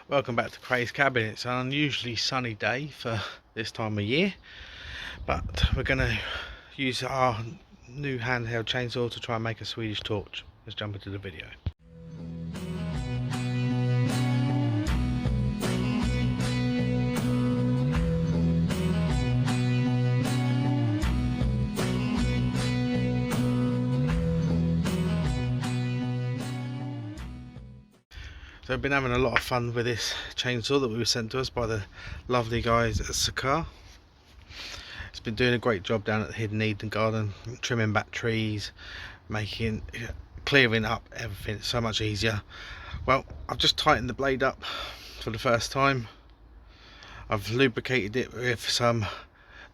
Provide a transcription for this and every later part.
Welcome back to Craig's Cabin. It's an unusually sunny day for this time of year, but we're going to use our new handheld chainsaw to try and make a Swedish torch. Let's jump into the video. So we've been having a lot of fun with this chainsaw that we were sent to us by the lovely guys at Sakar. It's been doing a great job down at the Hidden Eden Garden, trimming back trees, clearing up everything so much easier. Well, I've just tightened the blade up for the first time. I've lubricated it with some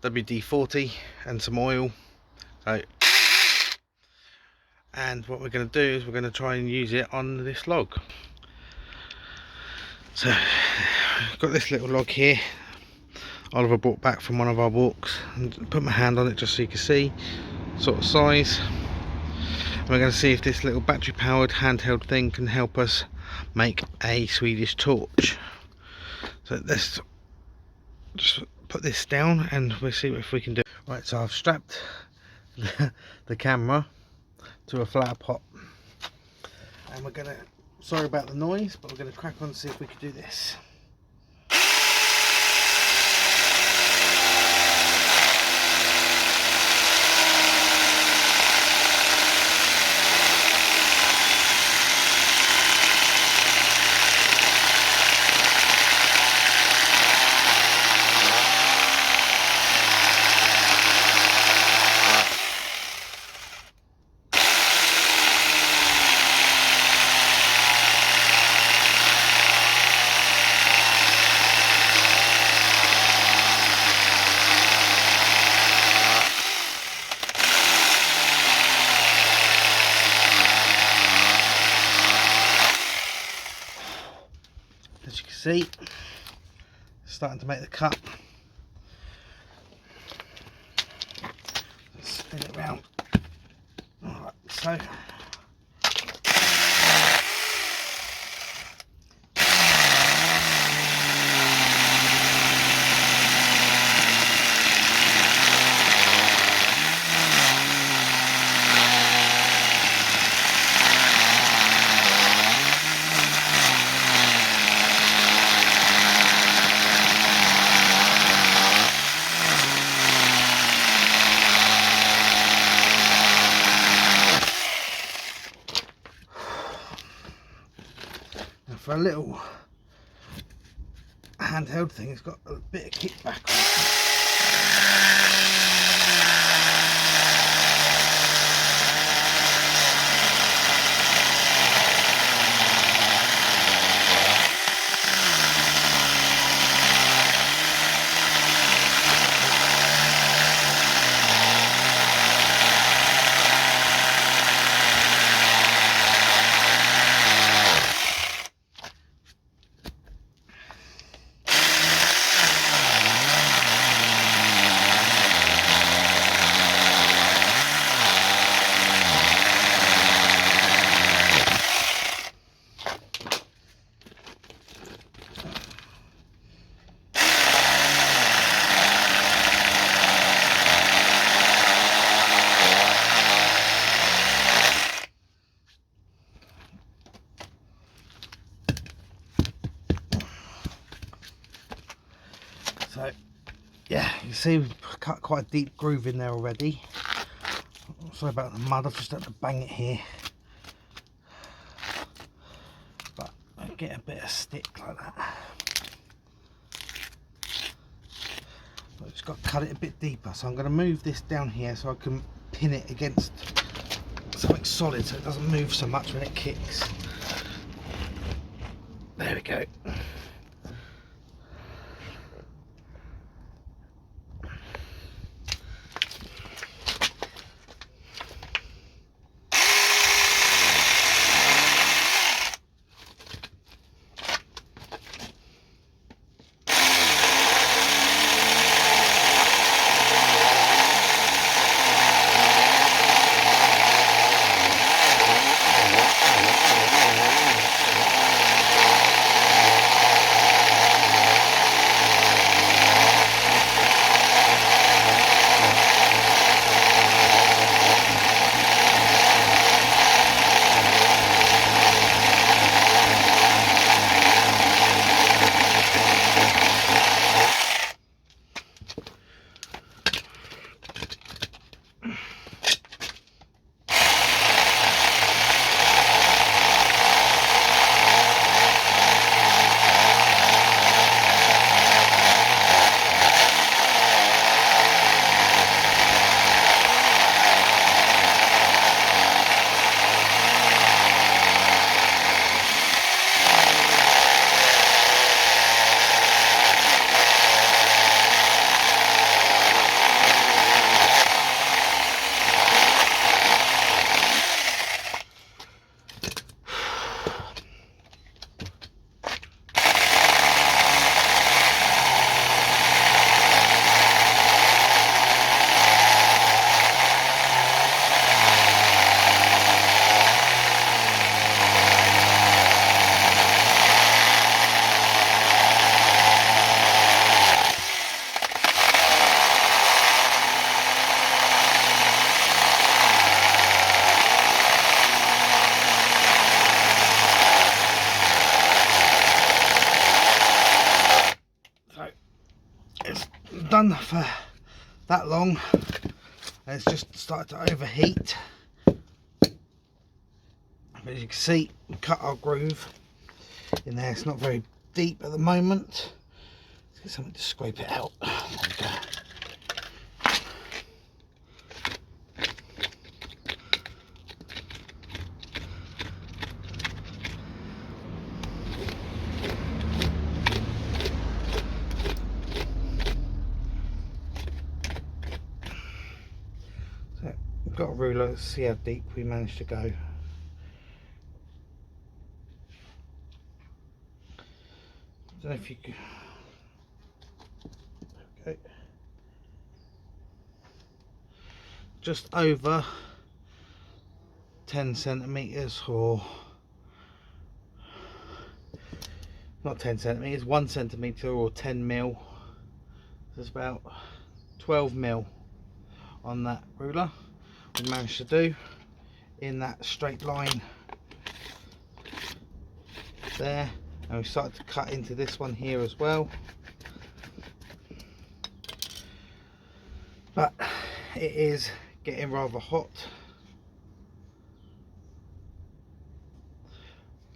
WD-40 and some oil. And what we're going to do is we're going to try and use it on this log. So I've got this little log here Oliver brought back from one of our walks, and put my hand on it just so you can see sort of size. And we're going to see if this little battery powered handheld thing can help us make a Swedish torch. So let's just put this down and we'll see if we can do it. Right, so I've strapped the camera to a flower pot, and we're going to, sorry about the noise, but we're going to crack on and see if we can do this. As you can see, it's starting to make the cut. Let's spin it round. Alright, so for a little handheld thing, it's got a bit of kickback on it. So yeah, you see we've cut quite a deep groove in there already. Sorry about the mud, I've just had to bang it here, but I get a bit of stick like that. I've just got to cut it a bit deeper, so I'm going to move this down here so I can pin it against something solid so it doesn't move so much when it kicks. There we go. not done for that long, and it's just started to overheat. But as you can see, we cut our groove in there. It's not very deep at the moment. Let's get something to scrape it out. There we go. So we've got a ruler. Let's see how deep we managed to go. I don't know if you can. Okay. Just over 10 centimeters, or not 10 centimeters, 1 centimeter, or 10 mil. There's about 12 mil on that ruler. We managed to do in that straight line there. And we started to cut into this one here as well, but it is getting rather hot,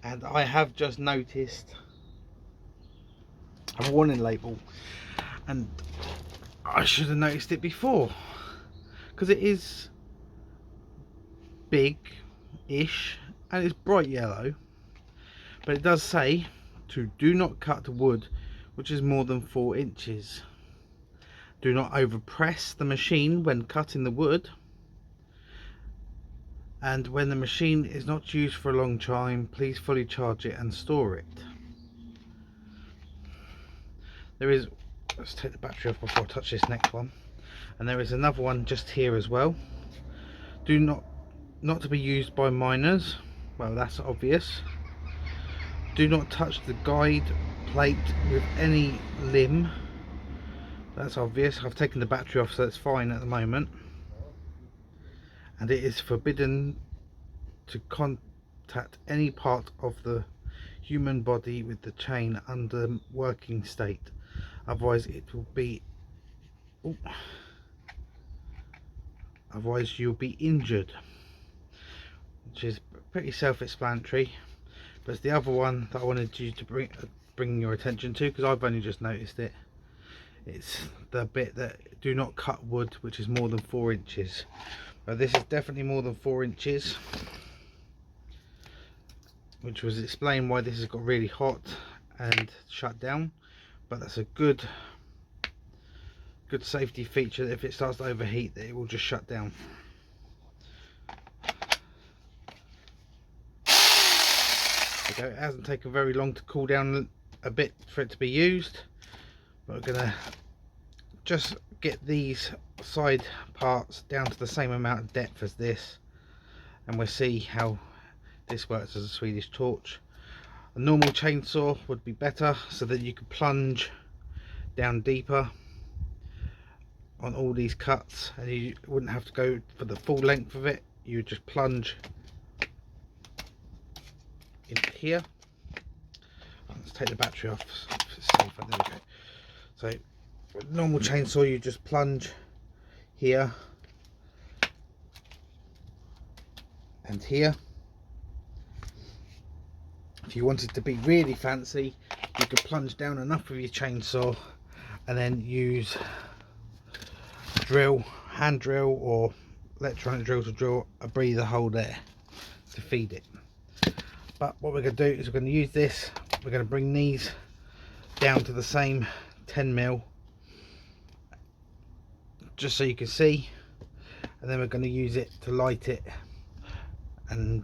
and I have just noticed a warning label, and I should have noticed it before, because it is big-ish and it's bright yellow, but it does say to do not cut wood which is more than 4 inches. Do not overpress the machine when cutting the wood, and when the machine is not used for a long time, please fully charge it and store it. There is, let's take the battery off before I touch this next one, and there is another one just here as well. Do not to be used by minors. Well, that's obvious. Do not touch the guide plate with any limb. That's obvious. I've taken the battery off, so it's fine at the moment. And it is forbidden to contact any part of the human body with the chain under working state, otherwise it will be otherwise you'll be injured, which is pretty self-explanatory. But it's the other one that I wanted you to bring your attention to, because I've only just noticed it. It's the bit that do not cut wood which is more than 4 inches. But this is definitely more than 4 inches, which was explained why this has got really hot and shut down. But that's a good safety feature, that if it starts to overheat, that it will just shut down. So it hasn't taken very long to cool down a bit for it to be used, but we're gonna just get these side parts down to the same amount of depth as this, and we'll see how this works as a Swedish torch. A normal chainsaw would be better, so that you could plunge down deeper on all these cuts, and you wouldn't have to go for the full length of it. You would just plunge into here. Let's take the battery off. It's safer. There we go. So with a normal chainsaw, you just plunge here and here. If you wanted to be really fancy, you could plunge down enough with your chainsaw and then use hand drill or electronic drill to drill a breather hole there to feed it. But what we're going to do is we're going to use this, we're going to bring these down to the same 10 mil, just so you can see, and then we're going to use it to light it, and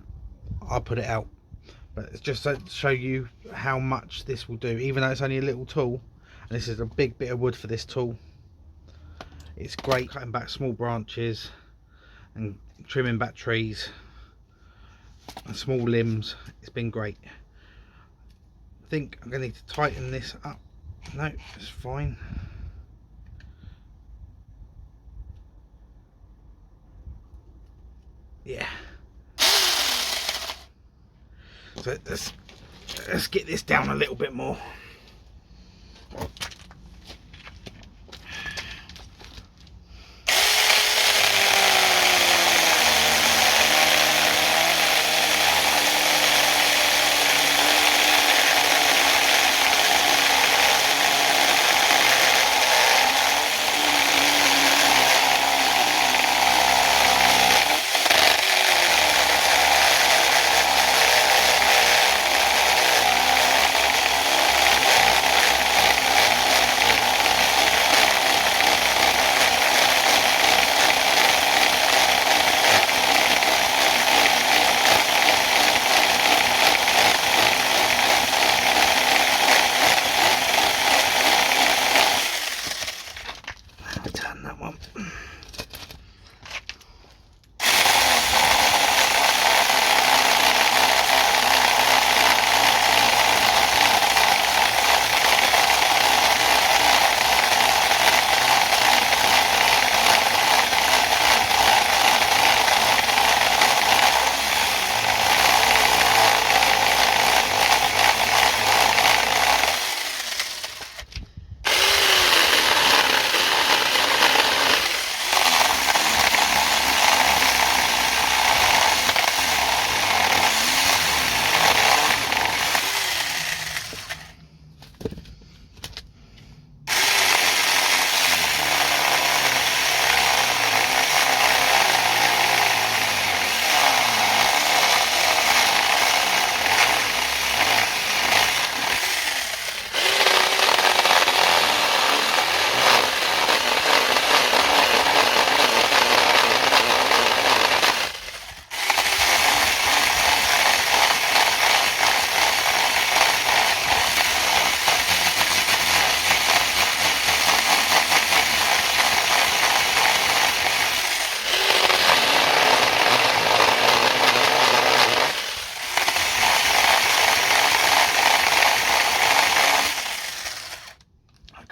I'll put it out. But it's just to show you how much this will do, even though it's only a little tool, and this is a big bit of wood for this tool. It's great cutting back small branches and trimming back trees and small limbs. It's been great. I think I'm going to need to tighten this up. No, it's fine. Yeah. So let's get this down a little bit more.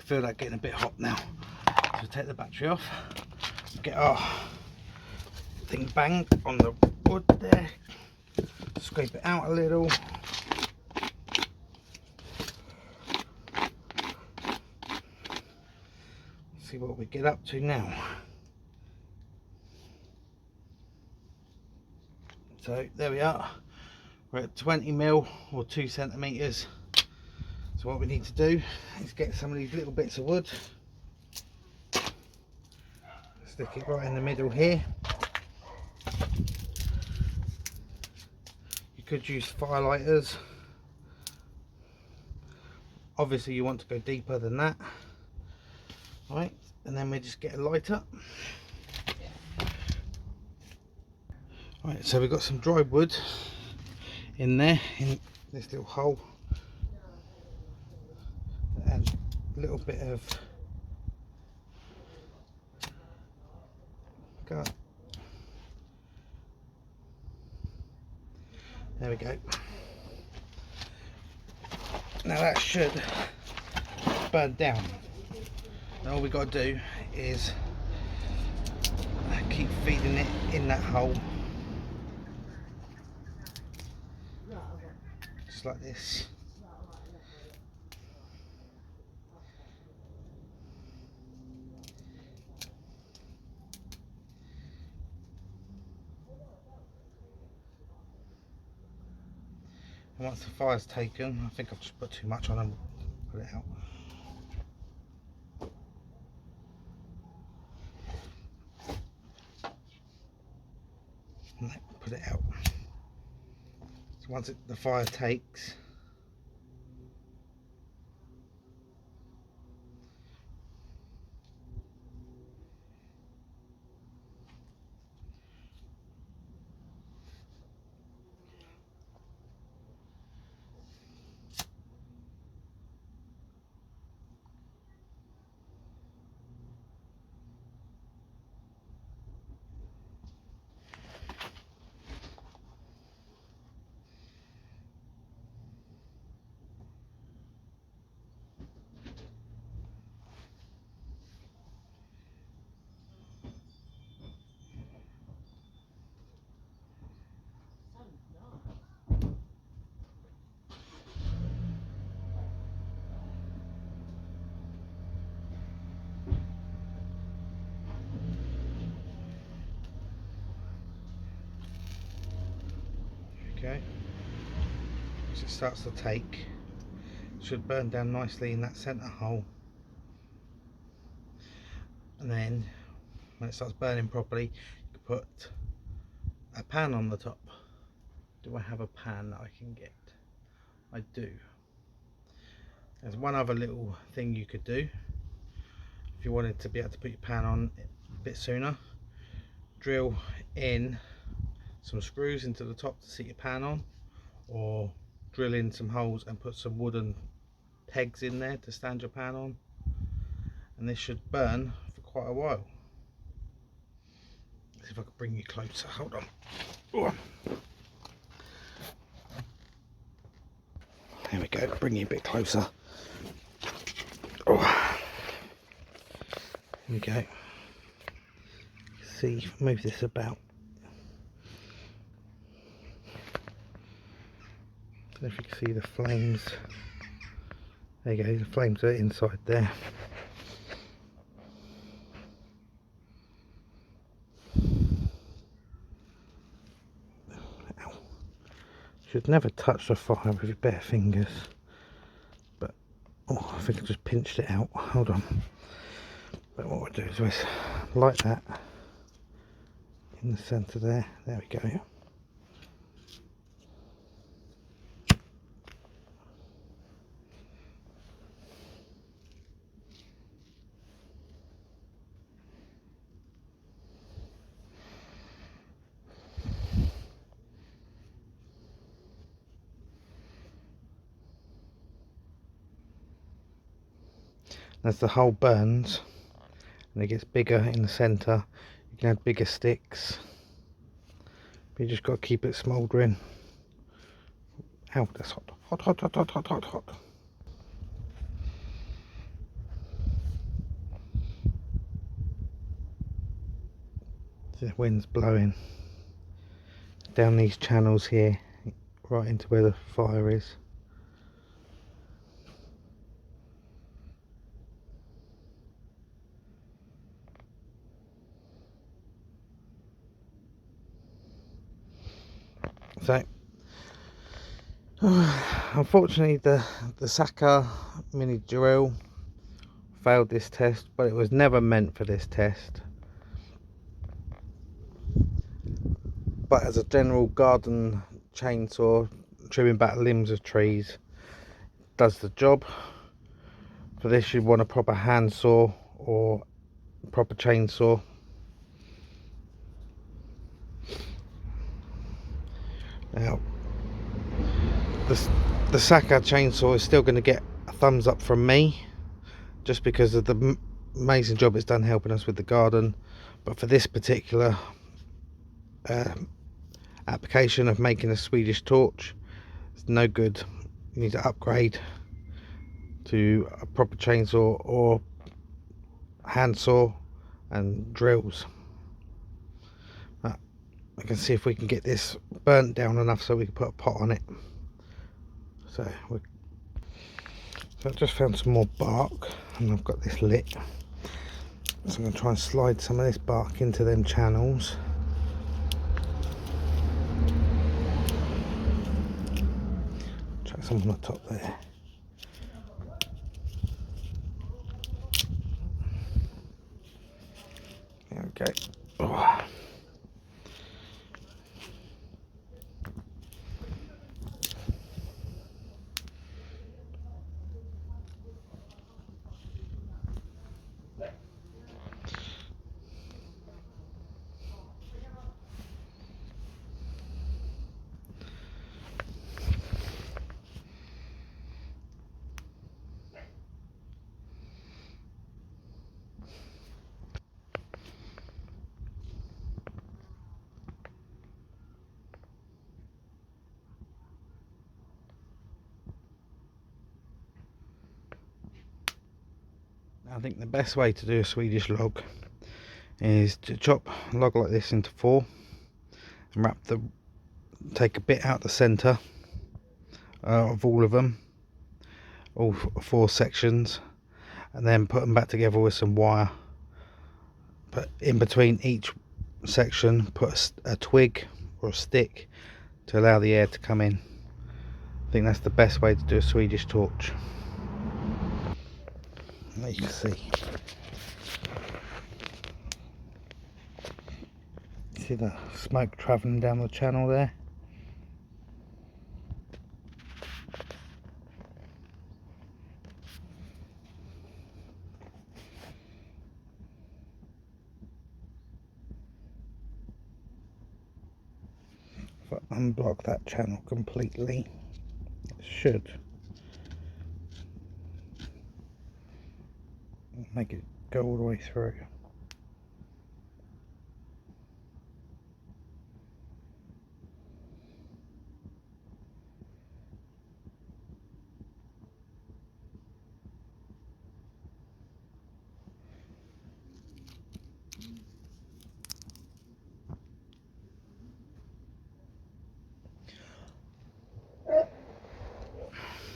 feel that getting a bit hot now. So take the battery off, get our thing banged on the wood there, scrape it out a little. See what we get up to now. So there we are, we're at 20mm or 2 centimeters. So what we need to do is get some of these little bits of wood, stick it right in the middle here. You could use firelighters. Obviously you want to go deeper than that. Right, and then we just get a lighter. Right, so we've got some dry wood in there, in this little hole, and a little bit of gut. There we go. Now that should burn down. And all we got to do is keep feeding it in that hole, just like this. And once the fire's taken, I think I've just put too much on and put it out. And put it out. So once the fire takes, okay, as it starts to take, it should burn down nicely in that centre hole. And then when it starts burning properly, you can put a pan on the top. Do I have a pan that I can get? I do. There's one other little thing you could do if you wanted to be able to put your pan on a bit sooner. Drill in some screws into the top to sit your pan on, or drill in some holes and put some wooden pegs in there to stand your pan on, and this should burn for quite a while. Let's see if I can bring you closer. Hold on. Oh. There we go, bring you a bit closer. Oh. There we go. See, move this about. I don't know if you can see the flames. There you go, the flames are inside there. Ow. Should never touch the fire with your bare fingers. But, oh, I think I just pinched it out. Hold on. But what we'll do is we'll light that in the centre there. There we go. As the hole burns and it gets bigger in the centre, you can add bigger sticks, but you just got to keep it smouldering. Ow, that's hot. Hot, hot, hot, hot, hot, hot, hot. The wind's blowing down these channels here, right into where the fire is. So unfortunately the Saka mini drill failed this test, but it was never meant for this test. But as a general garden chainsaw, trimming back limbs of trees does the job. For this you want a proper handsaw or proper chainsaw. Now the Saka chainsaw is still going to get a thumbs up from me, just because of the amazing job it's done helping us with the garden. But for this particular application of making a Swedish Torch, it's no good. You need to upgrade to a proper chainsaw or handsaw and drills. I can see if we can get this burnt down enough so we can put a pot on it. So I've just found some more bark and I've got this lit, so I'm going to try and slide some of this bark into them channels. Chuck some on the top there. There we go. Oh. I think the best way to do a Swedish log is to chop a log like this into 4 and take a bit out the centre of all of them, all 4 sections, and then put them back together with some wire. But in between each section put a twig or a stick to allow the air to come in. I think that's the best way to do a Swedish torch. There you can see the smoke travelling down the channel there. If I unblock that channel completely, it should make it go all the way through.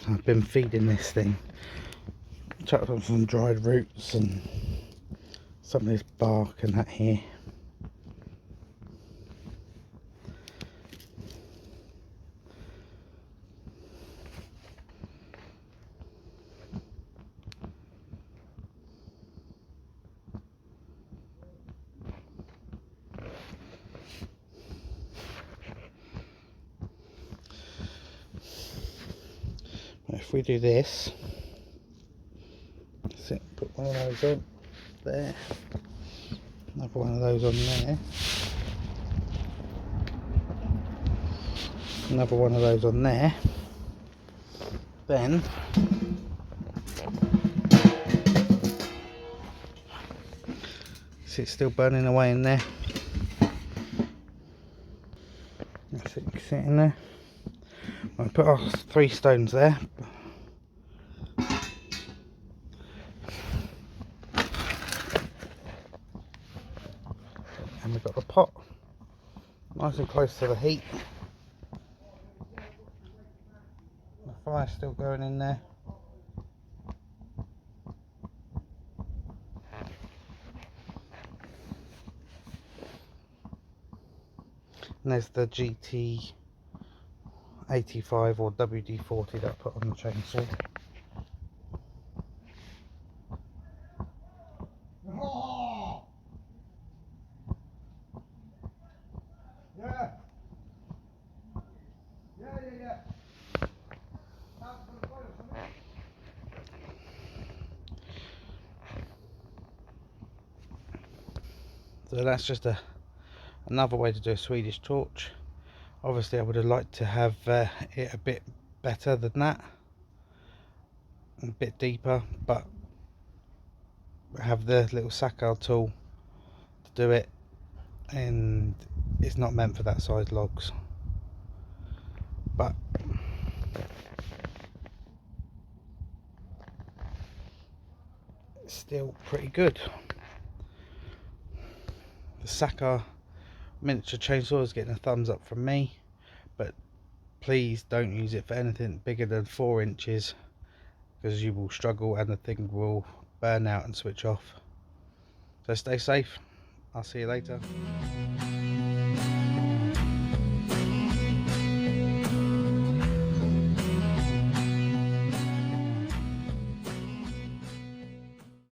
I've been feeding this thing, chucked on some dried roots and some of this bark and that here. If we do this, that's it, put one of those on there, another one of those on there, another one of those on there, then see it's still burning away in there. That's it, you can see it in there. I'll put our 3 stones there. And we're we've got the pot nice and close to the heat. The fire's still going in there. And there's the GT85 or WD-40 that I put on the chainsaw. So that's just another way to do a Swedish torch. Obviously I would have liked to have it a bit better than that, a bit deeper, but I have the little Sakar tool to do it, and it's not meant for that size logs, but it's still pretty good. The Sakar miniature chainsaw is getting a thumbs up from me, but please don't use it for anything bigger than 4 inches, because you will struggle and the thing will burn out and switch off. So stay safe. I'll see you later.